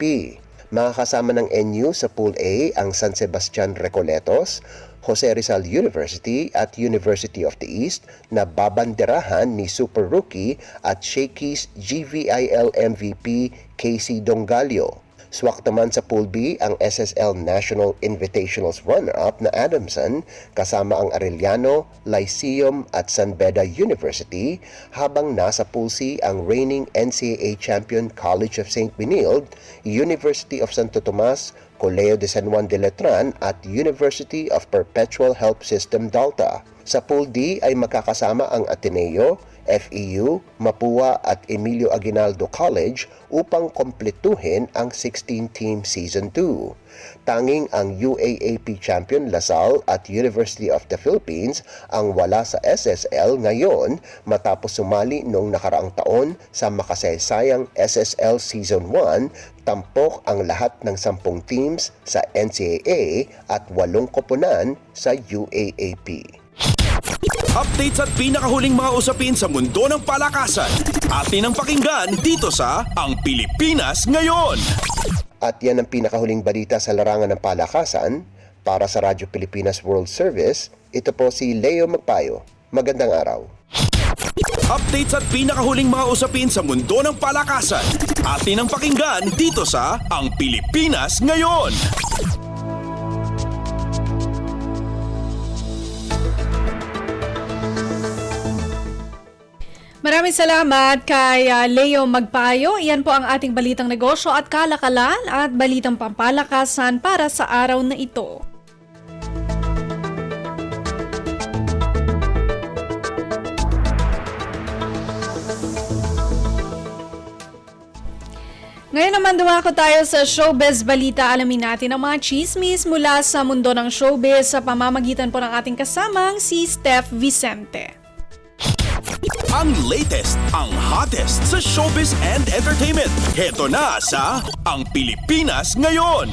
Makakasama ng NU sa Pool A ang San Sebastian Recoletos, Jose Rizal University at University of the East na babanderahan ni Super Rookie at Shakey's GVIL MVP Casey Dongalio. Swak naman sa Pool B ang SSL National Invitationals runner-up na Adamson kasama ang Arellano, Lyceum at San Beda University habang nasa Pool C ang reigning NCAA champion College of St. Benilde, University of Santo Tomas, Colegio de San Juan de Letran at University of Perpetual Help System Delta. Sa Pool D ay makakasama ang Ateneo, FEU, Mapua at Emilio Aguinaldo College upang kompletuhin ang 16-team Season 2. Tanging ang UAAP champion LaSalle at University of the Philippines ang wala sa SSL ngayon matapos sumali noong nakaraang taon sa makasaysayang SSL Season 1, tampok ang lahat ng 10 teams sa NCAA at 8 koponan sa UAAP. Updates at pinakahuling mga usapin sa mundo ng palakasan. Atin ang pakinggan dito sa Ang Pilipinas Ngayon. At yan ang pinakahuling balita sa larangan ng palakasan. Para sa Radyo Pilipinas World Service, ito po si Leo Magpayo. Magandang araw. Updates at pinakahuling mga usapin sa mundo ng palakasan. Atin ang pakinggan dito sa Ang Pilipinas Ngayon. Maraming salamat kay Leo Magpayo. Iyan po ang ating balitang negosyo at kalakalan at balitang pampalakasan para sa araw na ito. Ngayon naman dumako tayo sa showbiz balita. Alamin natin ang mga chismis mula sa mundo ng showbiz sa pamamagitan po ng ating kasamang si Steph Vicente. Ang latest, ang hottest sa showbiz and entertainment. Heto na sa Ang Pilipinas Ngayon.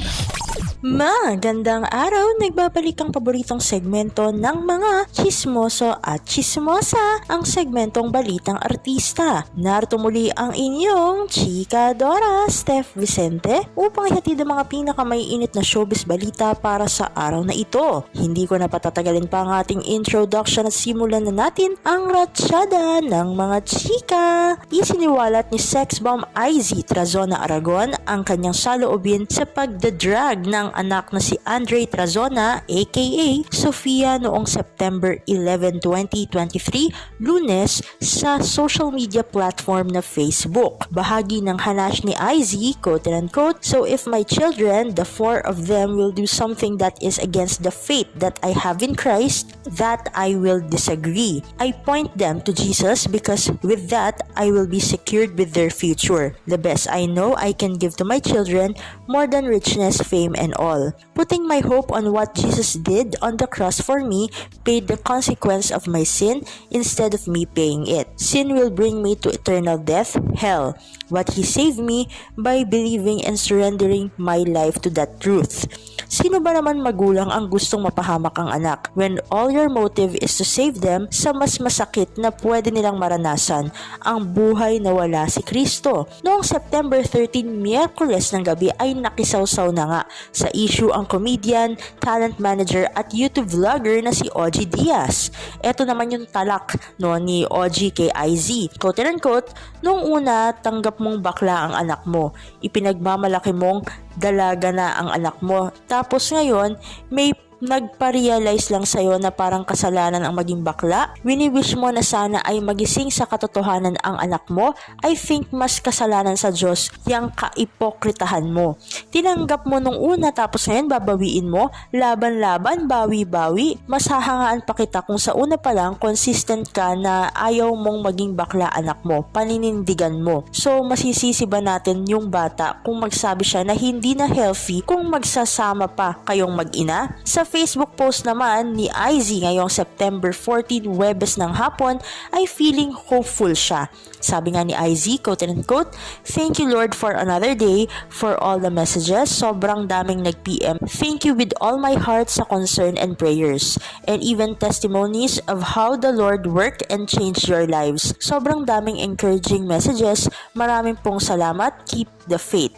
Magandang araw, nagbabalik ang paboritong segmento ng mga chismoso at chismosa, ang segmentong Balitang Artista. Narito muli ang inyong chika Dora, Steph Vicente, upang ihatid ang mga pinakamaiinit na showbiz balita para sa araw na ito. Hindi ko na patatagalin pa ang ating introduction at simulan na natin ang ratsyada ng mga chika. Isiniwalat ni sex bomb IZ Trazona Aragon ang kanyang saloobin sa pagdadrag ng anak na si Andre Trazona aka Sofia noong September 11, 2023, Lunes sa social media platform na Facebook. Bahagi ng hanash ni IZ, quote and unquote, "So if my children, the 4 of them, will do something that is against the faith that I have in Christ, that I will disagree. I point them to Jesus because with that, I will be secured with their future. The best I know I can give to my children more than richness, fame, and all. Putting my hope on what Jesus did on the cross for me paid the consequence of my sin instead of me paying it. Sin will bring me to eternal death, hell. But He saved me by believing and surrendering my life to that truth." Sino ba naman magulang ang gustong mapahamak ang anak when all your motive is to save them sa mas masakit na pwede nilang maranasan, ang buhay na wala si Kristo? Noong September 13, Miyerkules ng gabi ay nakisawsaw na nga sa issue ang comedian, talent manager at YouTube vlogger na si OG Diaz. Ito naman yung talak ni OG kay IZ. Quote and unquote, "Noong una, tanggap mong bakla ang anak mo. Ipinagmamalaki mong dalaga na ang anak mo. Tapos ngayon, may nagpa-realize lang sa'yo na parang kasalanan ang maging bakla. Wini-wish mo na sana ay magising sa katotohanan ang anak mo. I think mas kasalanan sa Diyos yung kaipokritahan mo. Tinanggap mo nung una tapos ngayon babawiin mo. Laban-laban, bawi-bawi. Mas hahangaan pa kita kung sa una pa lang consistent ka na ayaw mong maging bakla anak mo. Paninindigan mo. So masisisi ba natin yung bata kung magsabi siya na hindi na healthy kung magsasama pa kayong mag-ina?" Sa Facebook post naman ni IZ ngayong September 14, Huwebes ng hapon, ay feeling hopeful siya. Sabi nga ni IZ, quote and unquote, "Thank you Lord for another day, for all the messages. Sobrang daming nag-PM. Thank you with all my heart sa concern and prayers. And even testimonies of how the Lord worked and changed your lives. Sobrang daming encouraging messages. Maraming pong salamat. Keep the faith.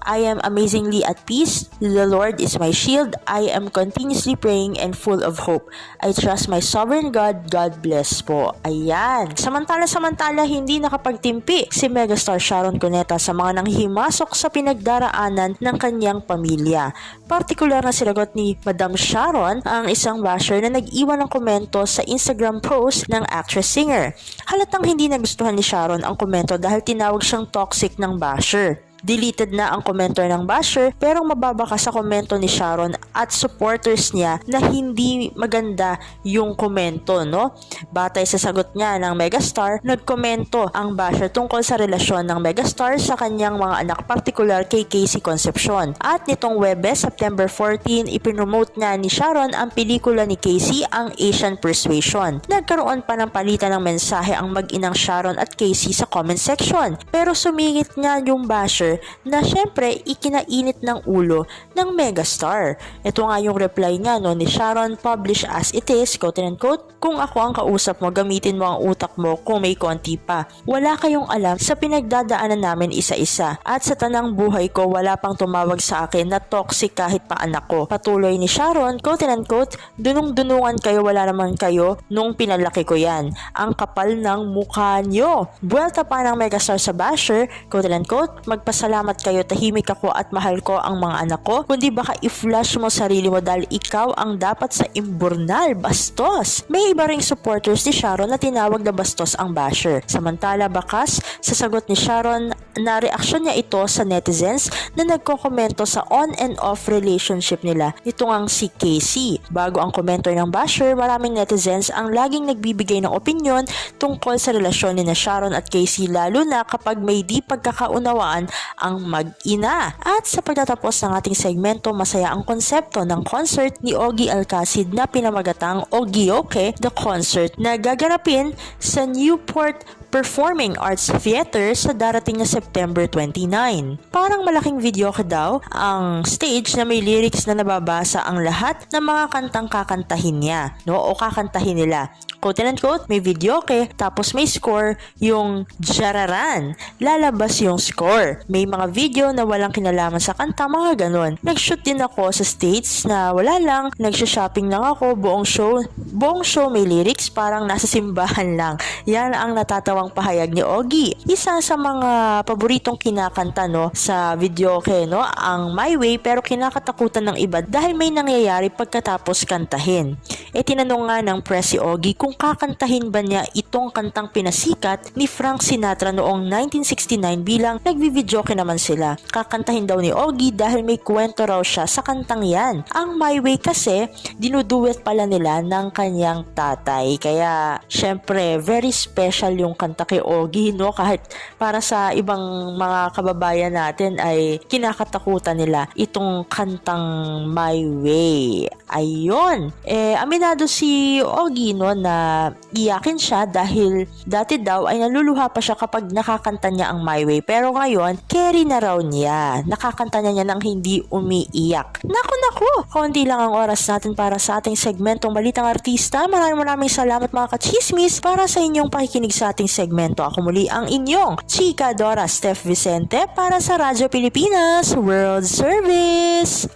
I am amazingly at peace. The Lord is my shield. I am continuously praying and full of hope. I trust my sovereign God. God bless po." Ayan. Samantala, hindi nakapagtimpi si megastar Sharon Cuneta sa mga nanghihimasok sa pinagdaraanan ng kanyang pamilya. Partikular na sinagot ni Madam Sharon ang isang basher na nag-iwan ng komento sa Instagram post ng actress-singer. Halatang hindi nagustuhan ni Sharon ang komento dahil tinawag siyang toxic ng basher. Deleted na ang komento ng basher pero mababa ka sa komento ni Sharon at supporters niya na hindi maganda yung komento, no? Batay sa sagot niya ng megastar, nagkomento ang basher tungkol sa relasyon ng megastar sa kanyang mga anak, partikular kay Casey Concepcion. At nitong Huwebes, September 14, ipipromote nga ni Sharon ang pelikula ni Casey, ang Asian Persuasion. Nagkaroon pa ng palitan ng mensahe ang mag-inang Sharon at Casey sa comment section pero sumingit nga yung basher na syempre ikinainit ng ulo ng megastar. Ito nga yung reply nga ni Sharon, publish as it is, quote and unquote, "Kung ako ang kausap mo, gamitin mo ang utak mo kung may konti pa. Wala kayong alam sa pinagdadaanan namin isa-isa at sa tanang buhay ko wala pang tumawag sa akin na toxic kahit pa anak ko." Patuloy ni Sharon, quote and unquote, "Dunong-dunungan kayo, wala naman kayo nung pinalaki ko yan. Ang kapal ng mukha nyo." Buwelta pa ng megastar sa basher, quote and unquote, "Magpasalamat nagpapasalamat kayo, tahimik ako at mahal ko ang mga anak ko, kundi baka i-flash mo sarili mo dahil ikaw ang dapat sa imburnal, bastos. May iba ring supporters ni Sharon na tinawag na bastos ang basher. Samantala bakas, sa sagot ni Sharon na reaksyon niya ito sa netizens na nagkokomento sa on and off relationship nila nito ngang si Casey. Bago ang komento ng basher, maraming netizens ang laging nagbibigay ng opinyon tungkol sa relasyon ni na Sharon at Casey, lalo na kapag may di pagkakaunawaan ang mag-ina. At sa pagtatapos ng ating segmento, masaya ang konsepto ng concert ni Ogie Alcacid na pinamagatang Ogioke The Concert na gaganapin sa Newport Performing Arts Theater sa darating na September 29. Parang malaking videoke daw ang stage na may lyrics na nababasa ang lahat ng mga kantang kakantahin niya, no? O kakantahin nila. Quote and quote, may videoke, tapos may score, yung jararan, lalabas yung score. May mga video na walang kinalaman sa kanta, mga ganon. Nag-shoot din ako sa States na wala lang, nagsha-shopping lang ako, buong show may lyrics, parang nasa simbahan lang. Yan ang natatawang pahayag ni Ogie. Isa sa mga paboritong kinakanta, no, sa videoke, no, ang My Way, pero kinakatakutan ng iba dahil may nangyayari pagkatapos kantahin. Tinanong nga ng press si Ogie kung kakantahin ba niya itong kantang pinasikat ni Frank Sinatra noong 1969 bilang nagvi-videoke naman sila. Kakantahin daw ni Ogie dahil may kwento raw siya sa kantang yan. Ang My Way kasi dinuduet pala nila ng kanyang tatay. Kaya syempre very special yung kanta kay Ogie, no? Kahit para sa ibang mga kababayan natin ay kinakatakutan nila itong kantang My Way. Ayun. Aminado si Ogie, no, na iyakin siya dahil dati daw ay naluluha pa siya kapag nakakanta niya ang My Way. Pero ngayon, carry na raw niya. Nakakanta niya nang hindi umiiyak. Naku! Konti lang ang oras natin para sa ating segmentong Balitang Artista. Maraming salamat mga kachismis para sa inyong pakikinig sa ating segmento. Ako muli ang inyong Chika Dora Steph Vicente para sa Radyo Pilipinas World Service.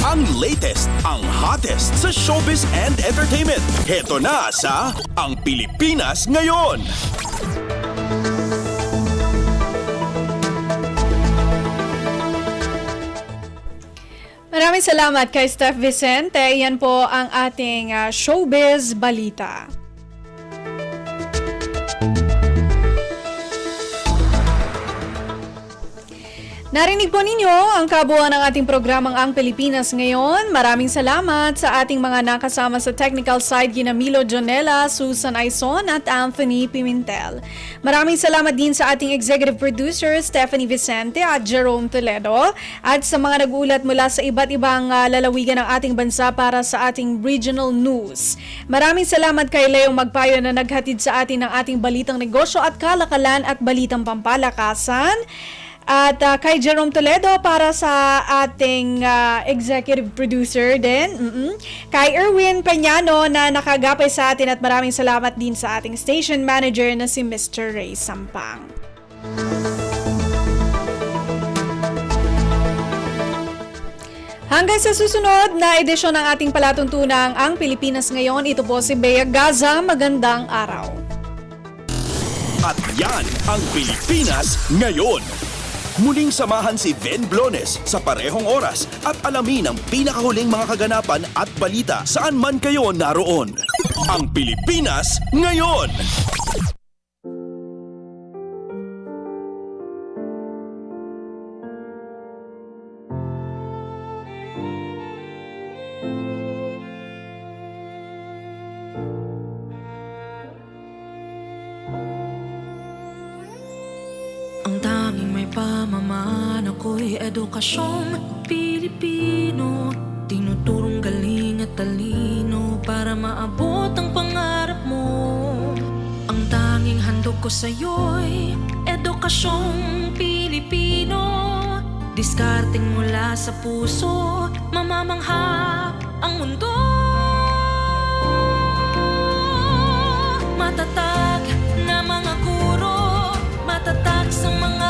Ang latest, ang hottest sa showbiz and entertainment. Heto na sa Ang Pilipinas Ngayon. Maraming salamat kay Steph Vicente. Yan po ang ating showbiz balita. Narinig po ninyo ang kabuuan ng ating programang Ang Pilipinas Ngayon. Maraming salamat sa ating mga nakasama sa technical side, gina Milo Jonella, Susan Aison at Anthony Pimentel. Maraming salamat din sa ating executive producer, Stephanie Vicente at Jerome Toledo, at sa mga nag-uulat mula sa iba't ibang lalawigan ng ating bansa para sa ating regional news. Maraming salamat kay Leo Magpayo na naghatid sa atin ng ating balitang negosyo at kalakalan at balitang pampalakasan. At kay Jerome Toledo para sa ating executive producer din. Kay Erwin Peñano na nakagapay sa atin at maraming salamat din sa ating station manager na si Mr. Ray Sampang. Hanggang sa susunod na edisyon ng ating palatuntunang Ang Pilipinas Ngayon, ito po si Bea Gaza. Magandang araw. At yan ang Pilipinas Ngayon. Muling samahan si Ven Blones sa parehong oras at alamin ang pinakahuling mga kaganapan at balita saan man kayo naroon. Ang Pilipinas Ngayon! Ang tanging may pamamaan ako'y edukasyong Pilipino. Tinuturong galing at talino para maabot ang pangarap mo. Ang tanging handog ko sa'yo'y edukasyong Pilipino. Diskarteng mula sa puso, mamamanghap ang mundo. Matatag na mga guro, matatag sa mga